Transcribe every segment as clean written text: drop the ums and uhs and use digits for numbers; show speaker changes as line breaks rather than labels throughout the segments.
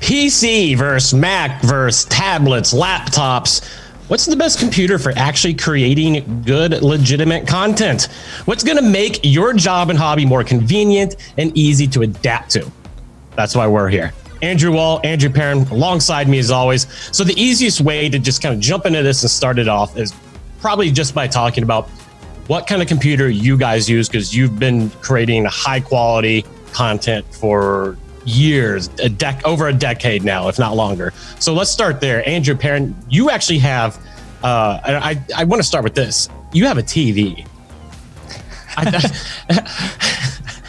PC versus Mac versus tablets, laptops. What's the best computer for actually creating good, legitimate content? What's going to make your job and hobby more convenient and easy to adapt to? That's why we're here. Andrew Wall, Andrew Perrin, alongside me as always. So the easiest way to just kind of jump into this and start it off is probably just by talking about what kind of computer you guys use, because you've been creating high quality content for years, over a decade now, if not longer. So let's start there. Andrew Perrin, you actually have, I want to start with this. You have a TV.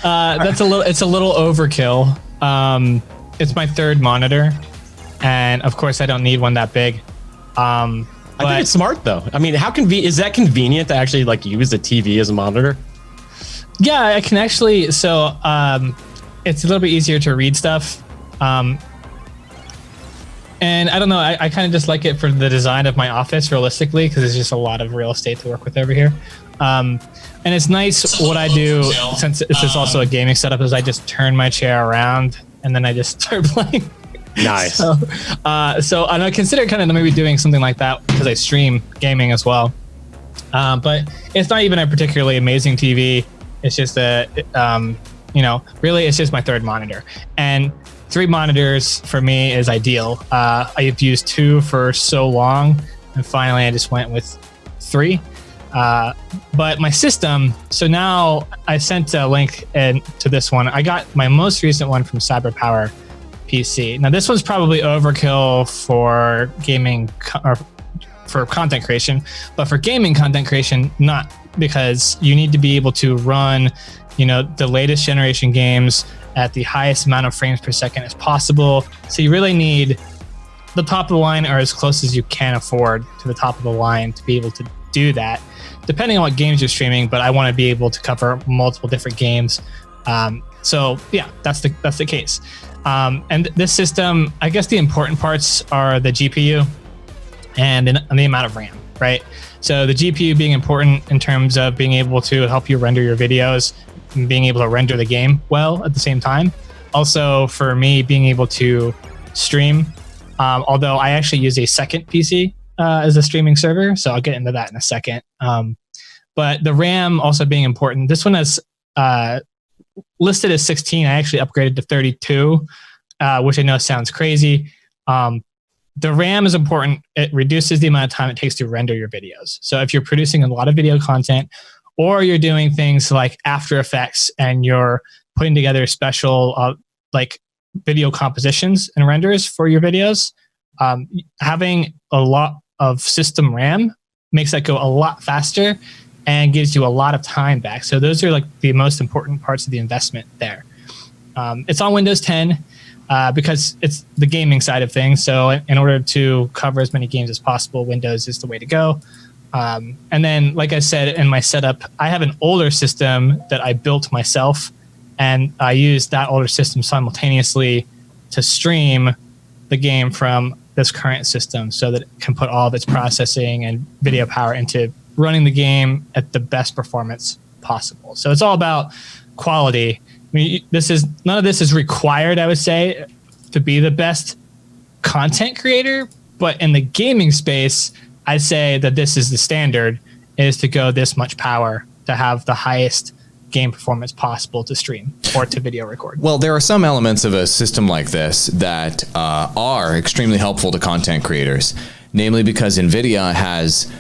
It's a little overkill. It's my third monitor, and of course I don't need one that big.
I think it's smart though. I mean, is that convenient to actually like use the TV as a monitor?
Yeah, I can actually. So it's a little bit easier to read stuff. And I don't know, I kind of just like it for the design of my office realistically, because there's just a lot of real estate to work with over here. And it's nice what I do, since it's also a gaming setup, is I just turn my chair around and then I just start playing.
Nice.
So and I consider kind of maybe doing something like that because I stream gaming as well. But it's not even a particularly amazing TV. It's just really it's just my third monitor. And 3 monitors for me is ideal. I've used 2 for so long, and finally I just went with 3. But my system, so now I sent a link to this one. I got my most recent one from CyberPower PC. Now this one's probably overkill for gaming or for content creation, but for gaming content creation, not, because you need to be able to run, the latest generation games at the highest amount of frames per second as possible. So you really need the top of the line, or as close as you can afford to the top of the line, to be able to do that, depending on what games you're streaming. But I want to be able to cover multiple different games. So yeah, that's the case. And this system, I guess the important parts are the GPU and the amount of RAM, right? So the GPU being important in terms of being able to help you render your videos and being able to render the game well at the same time. Also for me, being able to stream, although I actually use a second PC as a streaming server, so I'll get into that in a second. But the RAM also being important. This one is listed as 16. I actually upgraded to 32, which I know sounds crazy. The RAM is important. It reduces the amount of time it takes to render your videos. So if you're producing a lot of video content, or you're doing things like After Effects and you're putting together special video compositions and renders for your videos, having a lot of system RAM makes that go a lot faster and gives you a lot of time back. So those are like the most important parts of the investment there. It's on Windows 10 because it's the gaming side of things. So in order to cover as many games as possible, Windows is the way to go. And then, like I said, in my setup, I have an older system that I built myself, and I use that older system simultaneously to stream the game from this current system, so that it can put all of its processing and video power into running the game at the best performance possible. So it's all about quality. I mean, none of this is required, I would say, to be the best content creator, but in the gaming space, I'd say that this is the standard, is to go this much power to have the highest game performance possible to stream or to video record.
Well, there are some elements of a system like this that are extremely helpful to content creators, namely because Nvidia has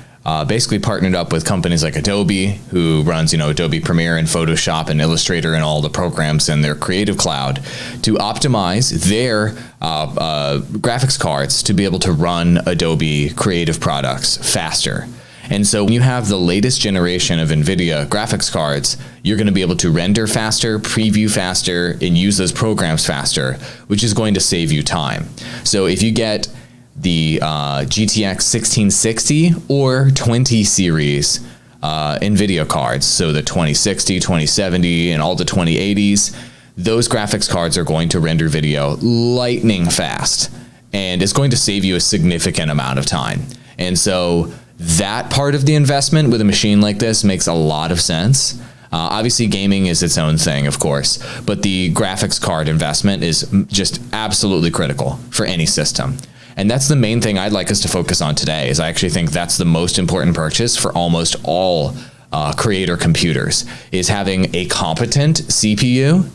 basically partnered up with companies like Adobe, who runs Adobe Premiere and Photoshop and Illustrator and all the programs in their Creative Cloud, to optimize their graphics cards to be able to run Adobe creative products faster. And so when you have the latest generation of Nvidia graphics cards, you're going to be able to render faster, preview faster, and use those programs faster, which is going to save you time. So if you get the GTX 1660 or 20 series NVIDIA cards, so the 2060, 2070, and all the 2080s, those graphics cards are going to render video lightning fast, and it's going to save you a significant amount of time. And so that part of the investment with a machine like this makes a lot of sense. Obviously, gaming is its own thing, of course, but the graphics card investment is just absolutely critical for any system. And that's the main thing I'd like us to focus on today, is I actually think that's the most important purchase for almost all creator computers, is having a competent CPU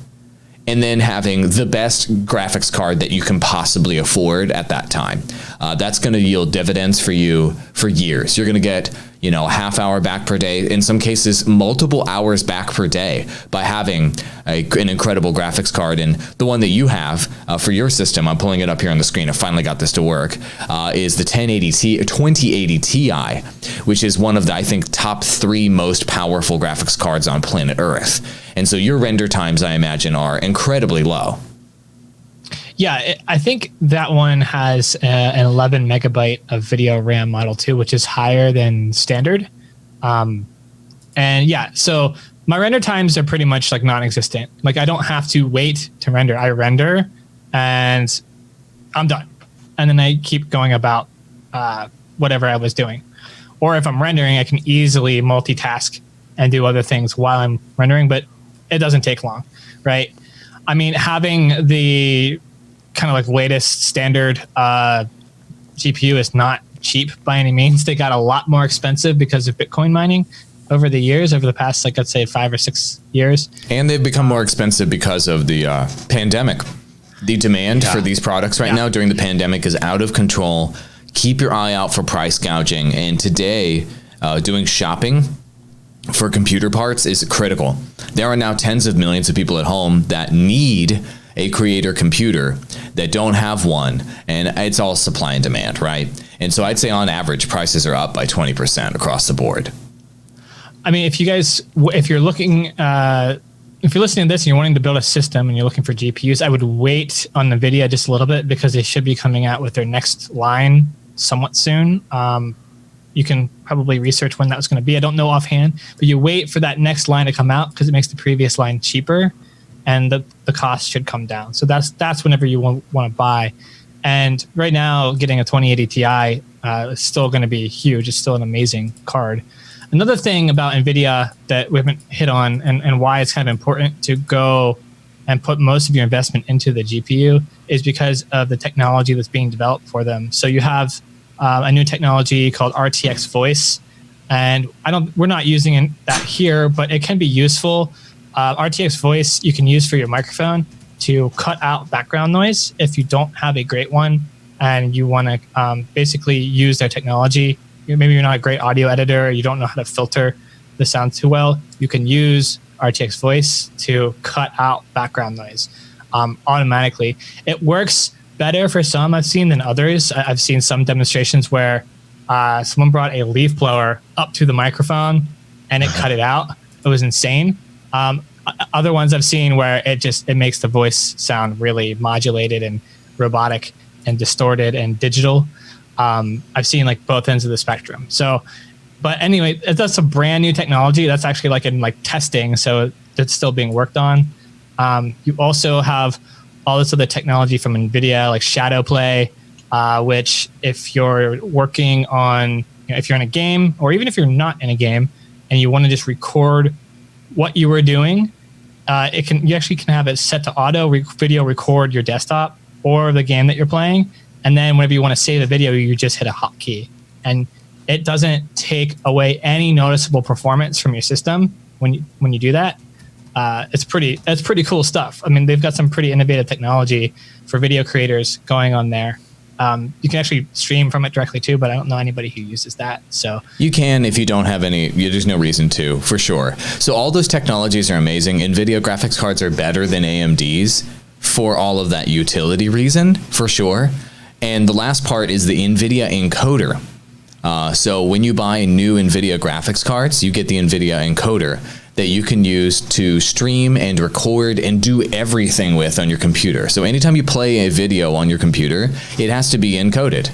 and then having the best graphics card that you can possibly afford at that time. That's going to yield dividends for you for years. You're going to get, a half hour back per day, in some cases multiple hours back per day, by having an incredible graphics card. And the one that you have for your system, I'm pulling it up here on the screen, I finally got this to work, is the 2080 Ti, which is one of the, I think, top 3 most powerful graphics cards on planet Earth. And so your render times, I imagine, are incredibly low.
Yeah, I think that one has an 11 megabyte of video RAM Model 2, which is higher than standard. And yeah, so my render times are pretty much like non-existent. Like, I don't have to wait to render. I render and I'm done. And then I keep going about whatever I was doing. Or if I'm rendering, I can easily multitask and do other things while I'm rendering, but it doesn't take long, right? I mean, having the kind of like latest standard GPU is not cheap by any means. They got a lot more expensive because of Bitcoin mining over the years, over the past, like, let's say 5 or 6 years.
And they've become more expensive because of the pandemic. The demand for these products right now during the pandemic is out of control. Keep your eye out for price gouging. And today, doing shopping for computer parts is critical. There are now tens of millions of people at home that need a creator computer that don't have one, and it's all supply and demand, right? And so I'd say on average, prices are up by 20% across the board.
I mean, if you're looking, if you're listening to this and you're wanting to build a system and you're looking for GPUs, I would wait on Nvidia just a little bit, because they should be coming out with their next line somewhat soon. You can probably research when that was going to be. I don't know offhand, but you wait for that next line to come out, because it makes the previous line cheaper, and the cost should come down. So that's whenever you want to buy. And right now, getting a 2080 Ti is still going to be huge. It's still an amazing card. Another thing about NVIDIA that we haven't hit on, and why it's kind of important to go and put most of your investment into the GPU, is because of the technology that's being developed for them. So you have a new technology called RTX Voice, and we're not using that here, but it can be useful. RTX Voice you can use for your microphone to cut out background noise if you don't have a great one and you want to basically use their technology. Maybe you're not a great audio editor, you don't know how to filter the sound too well. You can use RTX Voice to cut out background noise automatically. It works better for some I've seen than others. I've seen some demonstrations where someone brought a leaf blower up to the microphone and it cut it out. It was insane. Other ones I've seen where it makes the voice sound really modulated and robotic and distorted and digital. I've seen like both ends of the spectrum. So, but anyway, that's a brand new technology. That's actually like in like testing. So it's still being worked on. You also have all this other technology from NVIDIA, like Shadowplay, which if you're working on, if you're in a game, or even if you're not in a game and you want to just record what you were doing, you actually can have it set to auto video record your desktop or the game that you're playing. And then whenever you want to save a video, you just hit a hotkey. And it doesn't take away any noticeable performance from your system when you do that. That's pretty cool stuff. I mean, they've got some pretty innovative technology for video creators going on there. You can actually stream from it directly too, but I don't know anybody who uses that. So
you can if you don't have any. There's no reason to, for sure. So all those technologies are amazing. NVIDIA graphics cards are better than AMD's for all of that utility reason, for sure. And the last part is the Nvidia Encoder. So when you buy new Nvidia graphics cards, you get the Nvidia Encoder that you can use to stream and record and do everything with on your computer. So anytime you play a video on your computer, it has to be encoded.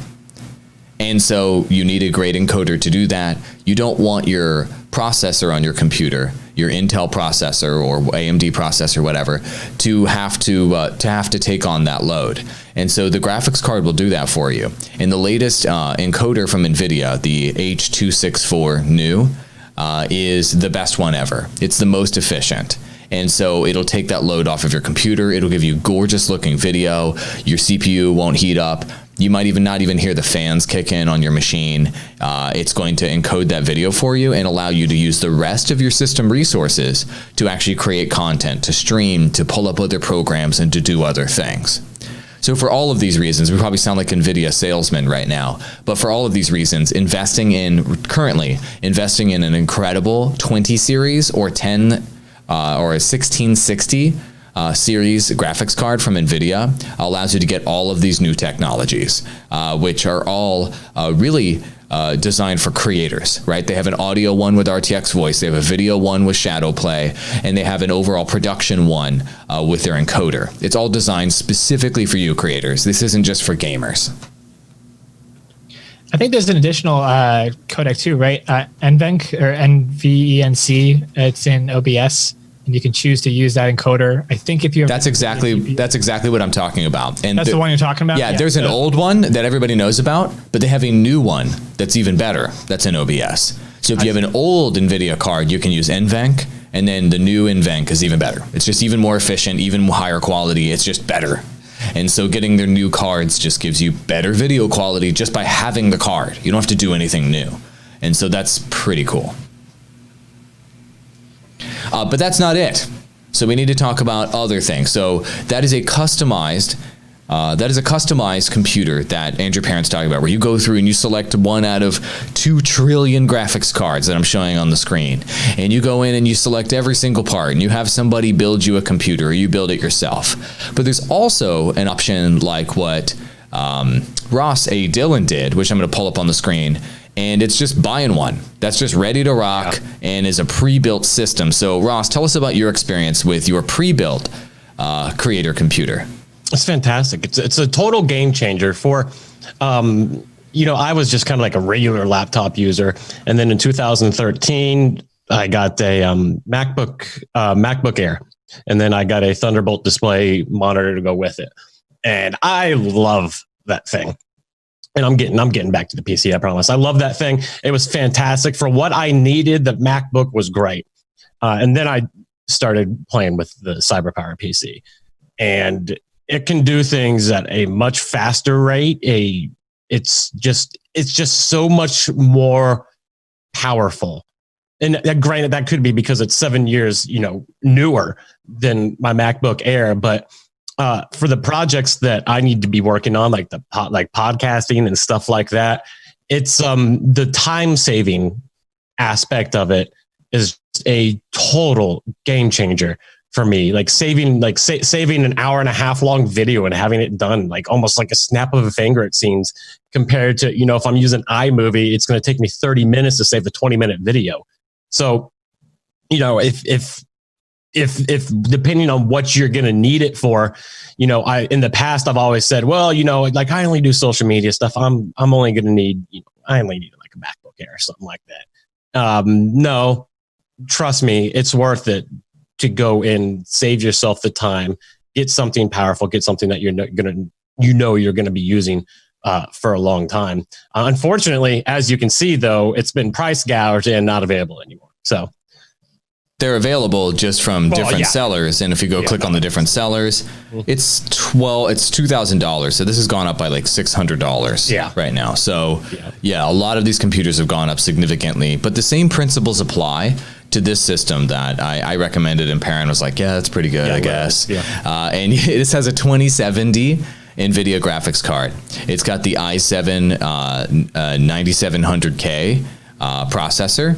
And so you need a great encoder to do that. You don't want your processor on your computer, your Intel processor or AMD processor, whatever, to have to take on that load. And so the graphics card will do that for you. And the latest encoder from NVIDIA, the H264 new, is the best one ever. It's the most efficient. And so it'll take that load off of your computer. It'll give you gorgeous looking video. Your CPU won't heat up. You might even not even hear the fans kick in on your machine. It's going to encode that video for you and allow you to use the rest of your system resources to actually create content, to stream, to pull up other programs, and to do other things. So for all of these reasons, we probably sound like Nvidia salesmen right now, but for all of these reasons, currently investing in an incredible 20 series or 10 or a 1660 series graphics card from Nvidia allows you to get all of these new technologies, which are all really designed for creators, right? They have an audio one with RTX voice, they have a video one with Shadowplay, and they have an overall production one with their encoder. It's all designed specifically for you creators. This isn't just for gamers.
I think there's an additional codec too, right? NVENC or NVENC. It's in OBS, and you can choose to use that encoder. I think if you have
that's exactly what I'm talking about. And
that's the one you're talking about.
Yeah, there's an old one that everybody knows about, but they have a new one that's even better. That's in OBS. So if you have an old NVIDIA card, you can use NVENC, and then the new NVENC is even better. It's just even more efficient, even higher quality. It's just better. And so getting their new cards just gives you better video quality just by having the card. You don't have to do anything new. And so that's pretty cool. But that's not it. So we need to talk about other things. So that is a customized computer that Andrew Parent's talking about, where you go through and you select one out of 2 trillion graphics cards that I'm showing on the screen. And you go in and you select every single part, and you have somebody build you a computer, or you build it yourself. But there's also an option like what Ross A. Dillon did, which I'm going to pull up on the screen. And it's just buying one that's just ready to rock and is a pre-built system. So Ross, tell us about your experience with your pre-built creator computer.
It's fantastic. It's a total game changer for, I was just kind of like a regular laptop user. And then in 2013, I got a MacBook Air, and then I got a Thunderbolt display monitor to go with it. And I love that thing. And I'm getting back to the PC, I promise. I love that thing. It was fantastic. For what I needed, the MacBook was great. And then I started playing with the CyberPower PC. And it can do things at a much faster rate. It's just so much more powerful. And granted, that could be because it's 7 years, newer than my MacBook Air. But for the projects that I need to be working on, like podcasting and stuff like that, it's the time saving aspect of it is a total game changer for me. Like saving an hour and a half long video and having it done like almost like a snap of a finger, it seems, compared to, if I'm using iMovie, it's going to take me 30 minutes to save a 20-minute video. So, if depending on what you're going to need it for, in the past, I've always said, well, like I only do social media stuff. I'm only going to need, I only need like a MacBook Air or something like that. No, trust me, it's worth it to go and save yourself the time, get something powerful, get something that you're going to be using for a long time. Unfortunately, as you can see, though, it's been price gouged and not available anymore. So
they're available just from different sellers. And if you go click on the different sellers, it's $2,000. So this has gone up by like $600 right now. So a lot of these computers have gone up significantly, but the same principles apply to this system that I recommended, and Perrin was like, that's pretty good, I guess. And this has a 2070 NVIDIA graphics card. It's got the i7 9700K processor,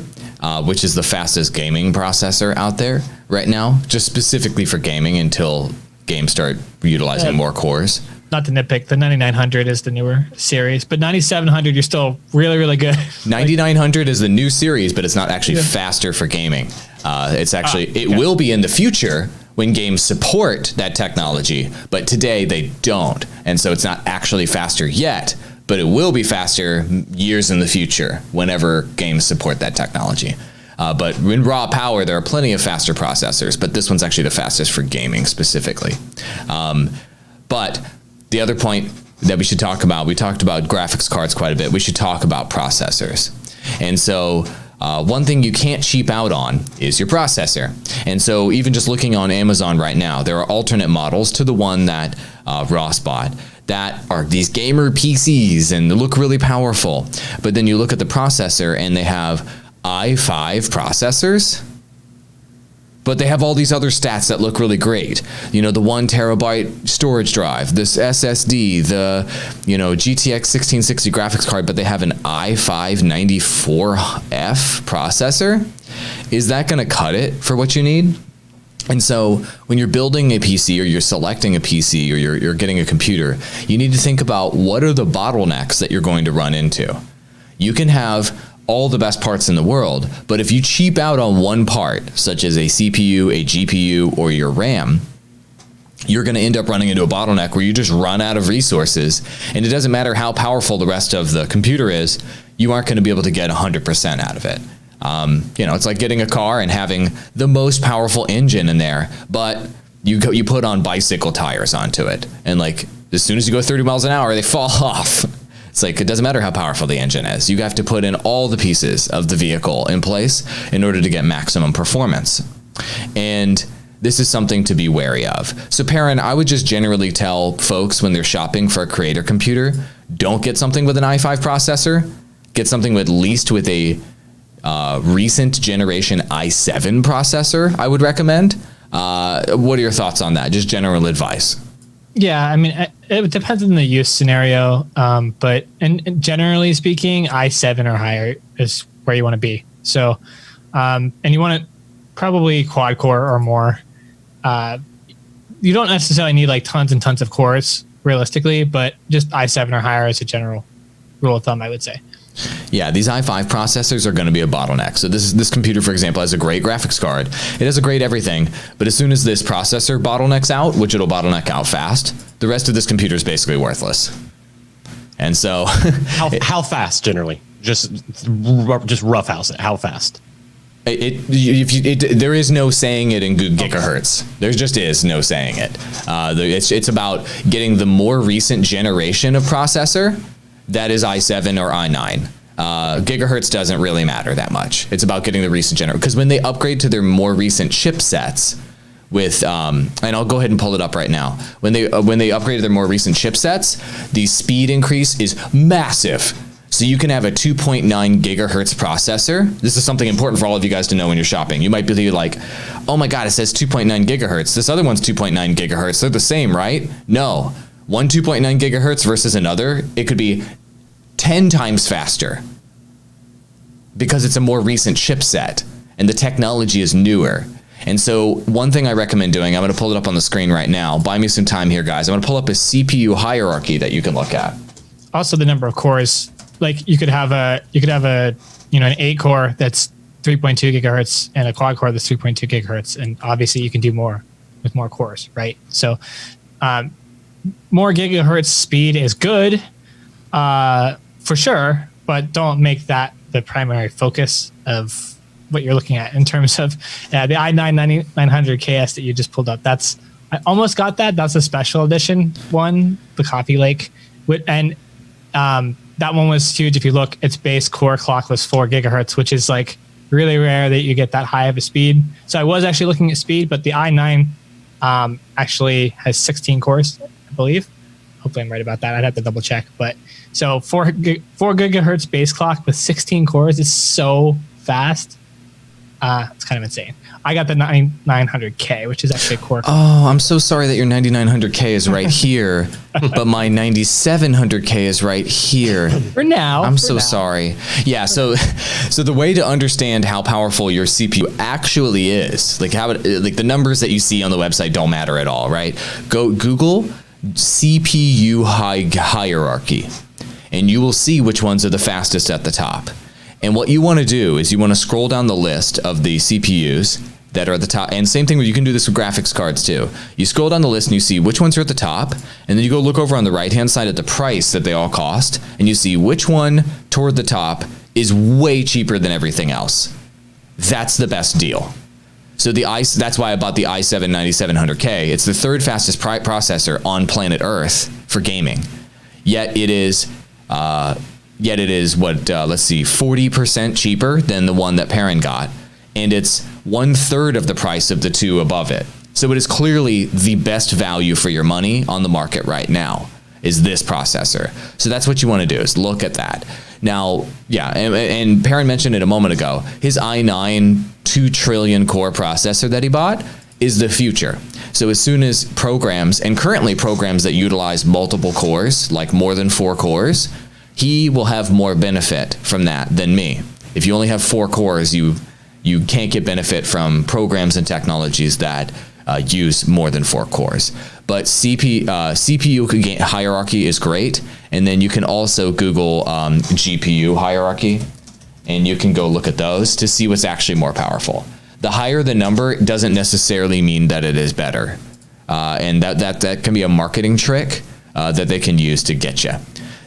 which is the fastest gaming processor out there right now, just specifically for gaming until games start utilizing more cores.
Not to nitpick, the 9900 is the newer series, but 9700, you're still really, really good.
9900 is the new series, but it's not actually faster for gaming. It's actually, it will be in the future when games support that technology, but today they don't. And so it's not actually faster yet, but it will be faster years in the future whenever games support that technology. But in raw power, there are plenty of faster processors, but this one's actually the fastest for gaming specifically. But the other point that we should talk about, we talked about graphics cards quite a bit. We should talk about processors. And so one thing you can't cheap out on is your processor. And so even just looking on Amazon right now, there are alternate models to the one that Ross bought that are these gamer PCs and they look really powerful. But then you look at the processor and they have i5 processors, but they have all these other stats that look really great. You know, the 1 terabyte storage drive, this SSD, the, you know, GTX 1660 graphics card, but they have an i5 94F processor. Is that going to cut it for what you need? And so when you're building a PC or you're selecting a PC or you're getting a computer, you need to think about what are the bottlenecks that you're going to run into. You can have all the best parts in the world, but if you cheap out on one part, such as a CPU, a GPU, or your RAM, you're going to end up running into a bottleneck where you just run out of resources. And it doesn't matter how powerful the rest of the computer is, you aren't going to be able to get 100% out of it. You know, it's like getting a car and having the most powerful engine in there, but you put on bicycle tires onto it. And like, as soon as you go 30 miles an hour, they fall off. It's like, it doesn't matter how powerful the engine is. You have to put in all the pieces of the vehicle in place in order to get maximum performance. And this is something to be wary of. So Perrin, I would just generally tell folks when they're shopping for a creator computer, don't get something with an i5 processor. Get something at least with a recent generation i7 processor, I would recommend. What are your thoughts on that? Just general advice.
Yeah, I mean, it depends on the use scenario, but and generally speaking, i7 or higher is where you want to be. So, and you want to probably quad core or more. You don't necessarily need like tons and tons of cores realistically, but just i7 or higher is a general rule of thumb, I would say.
Yeah, these i5 processors are going to be a bottleneck. So this computer, for example, has a great graphics card. It has a great everything, but as soon as this processor bottlenecks out, which it'll bottleneck out fast, the rest of this computer is basically worthless. And so,
how fast generally? Just roughhouse it. How fast?
There is no saying it in gigahertz. There just is no saying it. It's about getting the more recent generation of processor. That is i7 or i9. Gigahertz doesn't really matter that much. It's about getting the recent generation. Because when they upgrade to their more recent chipsets with, and I'll go ahead and pull it up right now. When they upgrade to their more recent chipsets, the speed increase is massive. So you can have a 2.9 gigahertz processor. This is something important for all of you guys to know when you're shopping. You might be like, oh my God, it says 2.9 gigahertz. This other one's 2.9 gigahertz. They're the same, right? No. One 2.9 gigahertz versus another, it could be 10 times faster because it's a more recent chipset and the technology is newer. And so one thing I recommend doing, I'm going to pull it up on the screen right now. Buy me some time here, guys. I'm going to pull up a CPU hierarchy that you can look at.
Also, the number of cores. Like you could have an 8 core that's 3.2 gigahertz and a quad core that's 3.2 gigahertz, and obviously you can do more with more cores, right? So, more gigahertz speed is good, for sure, but don't make that the primary focus of what you're looking at in terms of the i9 9900KS that you just pulled up. I almost got that. That's a special edition one, the Coffee Lake, and that one was huge. If you look, its base core clock was 4 gigahertz, which is like really rare that you get that high of a speed. So I was actually looking at speed, but the i9 actually has 16 cores. I believe. Hopefully I'm right about that. I'd have to double check. But so 4 gigahertz base clock with 16 cores is so fast. It's kind of insane. I got the 9900K, which is actually a core.
Oh, I'm so sorry that your 9900K is right here, but my 9700K is right here.
For now.
I'm so sorry. Yeah, so the way to understand how powerful your CPU actually is, like the numbers that you see on the website don't matter at all, right? Go Google CPU hierarchy, and you will see which ones are the fastest at the top. And what you want to do is you want to scroll down the list of the CPUs that are at the top. And same thing, you can do this with graphics cards too. You scroll down the list and you see which ones are at the top, and then you go look over on the right-hand side at the price that they all cost, and you see which one toward the top is way cheaper than everything else. That's the best deal. So that's why I bought the i7 9700K. It's the third fastest processor on planet Earth for gaming. Yet it is yet it is what, let's see, 40% cheaper than the one that Perrin got. And it's 1/3 of the price of the two above it. So it is clearly the best value for your money on the market right now is this processor. So that's what you want to do, is look at that. Now, yeah, and Perrin mentioned it a moment ago, his i9 2 trillion core processor that he bought is the future. So as soon as programs, and currently programs that utilize multiple cores, like more than 4 cores, he will have more benefit from that than me. If you only have 4 cores, you can't get benefit from programs and technologies that use more than 4 cores. But CPU hierarchy is great. And then you can also Google GPU hierarchy, and you can go look at those to see what's actually more powerful. The higher the number doesn't necessarily mean that it is better. And that can be a marketing trick that they can use to get you.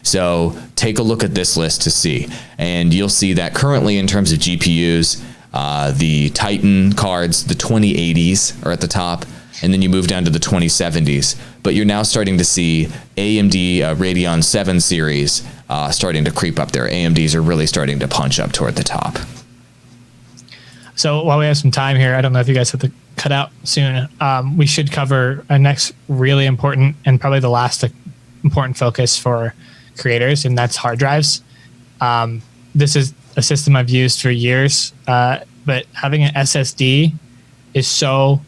So take a look at this list to see. And you'll see that currently in terms of GPUs, the Titan cards, the 2080s are at the top, and then you move down to the 2070s. But you're now starting to see AMD Radeon 7 series starting to creep up there. AMDs are really starting to punch up toward the top.
So while we have some time here, I don't know if you guys have to cut out soon. We should cover a next really important and probably the last important focus for creators, and that's hard drives. This is a system I've used for years, but having an SSD is so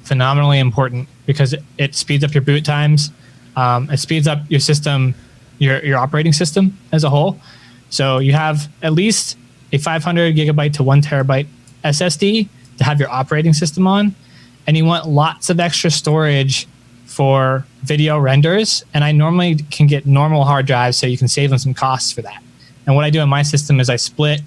phenomenally important because it speeds up your boot times. It speeds up your system, your operating system as a whole. So you have at least a 500 gigabyte to 1 terabyte SSD to have your operating system on, and you want lots of extra storage for video renders. And I normally can get normal hard drives, so you can save on some costs for that. And what I do in my system is I split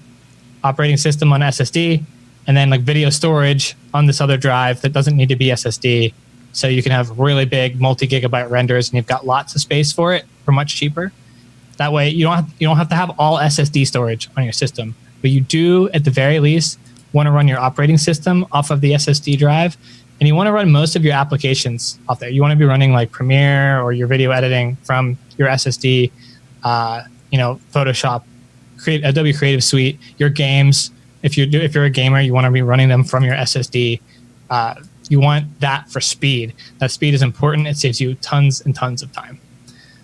operating system on SSD and then like video storage on this other drive that doesn't need to be SSD. So you can have really big multi-gigabyte renders, and you've got lots of space for it for much cheaper. That way you don't have to have all SSD storage on your system, but you do at the very least want to run your operating system off of the SSD drive, and you want to run most of your applications off there. You want to be running like Premiere or your video editing from your SSD, Photoshop, Adobe Creative Suite, your games. If you're a gamer, you want to be running them from your SSD. You want that for speed. That speed is important. It saves you tons and tons of time.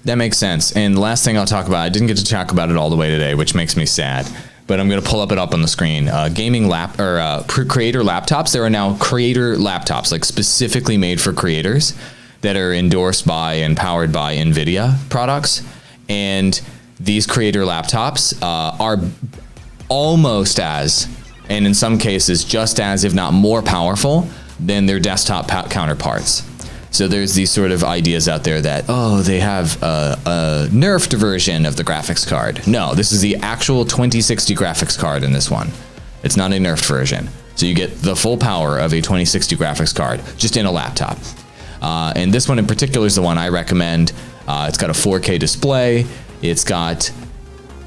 That makes sense. And the last thing I'll talk about, I didn't get to talk about it all the way today, which makes me sad, but I'm going to pull it up on the screen. Gaming creator laptops. There are now creator laptops, like specifically made for creators, that are endorsed by and powered by Nvidia products. And these creator laptops are almost as, and in some cases just as, if not more powerful than their desktop counterparts. So there's these sort of ideas out there that, they have a nerfed version of the graphics card. No, this is the actual 2060 graphics card in this one. It's not a nerfed version. So you get the full power of a 2060 graphics card just in a laptop. And this one in particular is the one I recommend. It's got a 4K display. It's got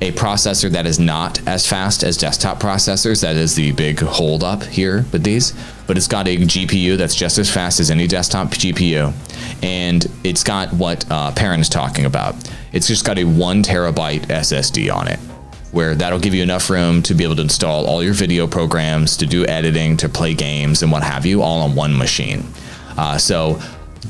a processor that is not as fast as desktop processors. That is the big hold up here with these, but it's got a GPU that's just as fast as any desktop GPU. And it's got what Perrin is talking about. It's just got a 1 terabyte SSD on it, where that'll give you enough room to be able to install all your video programs, to do editing, to play games and what have you, all on one machine. So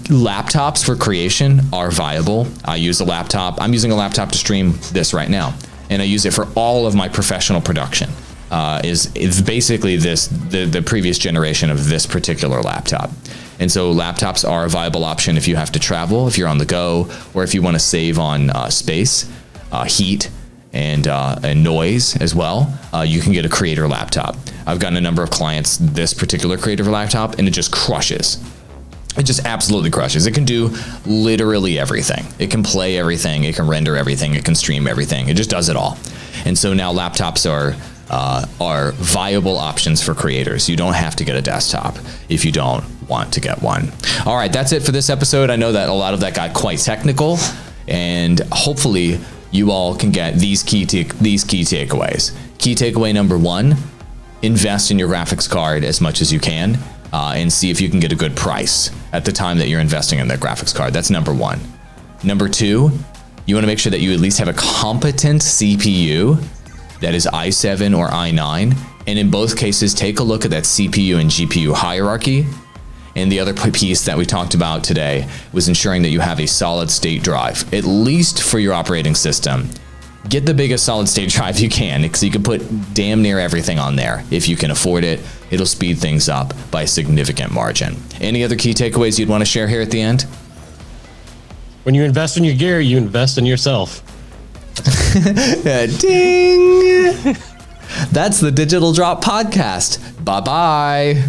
laptops for creation are viable. I'm using a laptop to stream this right now, and I use it for all of my professional production. It's basically the previous generation of this particular laptop. And so laptops are a viable option if you have to travel, if you're on the go, or if you want to save on space, heat, and noise as well. You can get a creator laptop. I've gotten a number of clients this particular creator laptop, and it just crushes. It just absolutely crushes. It can do literally everything. It can play everything. It can render everything. It can stream everything. It just does it all. And so now laptops are viable options for creators. You don't have to get a desktop if you don't want to get one. All right, that's it for this episode. I know that a lot of that got quite technical, and hopefully you all can get these key takeaways. Key takeaway number 1, invest in your graphics card as much as you can. And see if you can get a good price at the time that you're investing in that graphics card. That's number 1. Number 2, you want to make sure that you at least have a competent CPU that is i7 or i9. And in both cases, take a look at that CPU and GPU hierarchy. And the other piece that we talked about today was ensuring that you have a solid state drive, at least for your operating system. Get the biggest solid state drive you can, because you can put damn near everything on there. If you can afford it, it'll speed things up by a significant margin. Any other key takeaways you'd want to share here at the end?
When you invest in your gear, you invest in yourself.
Ding! That's the Digital Drop Podcast. Bye-bye.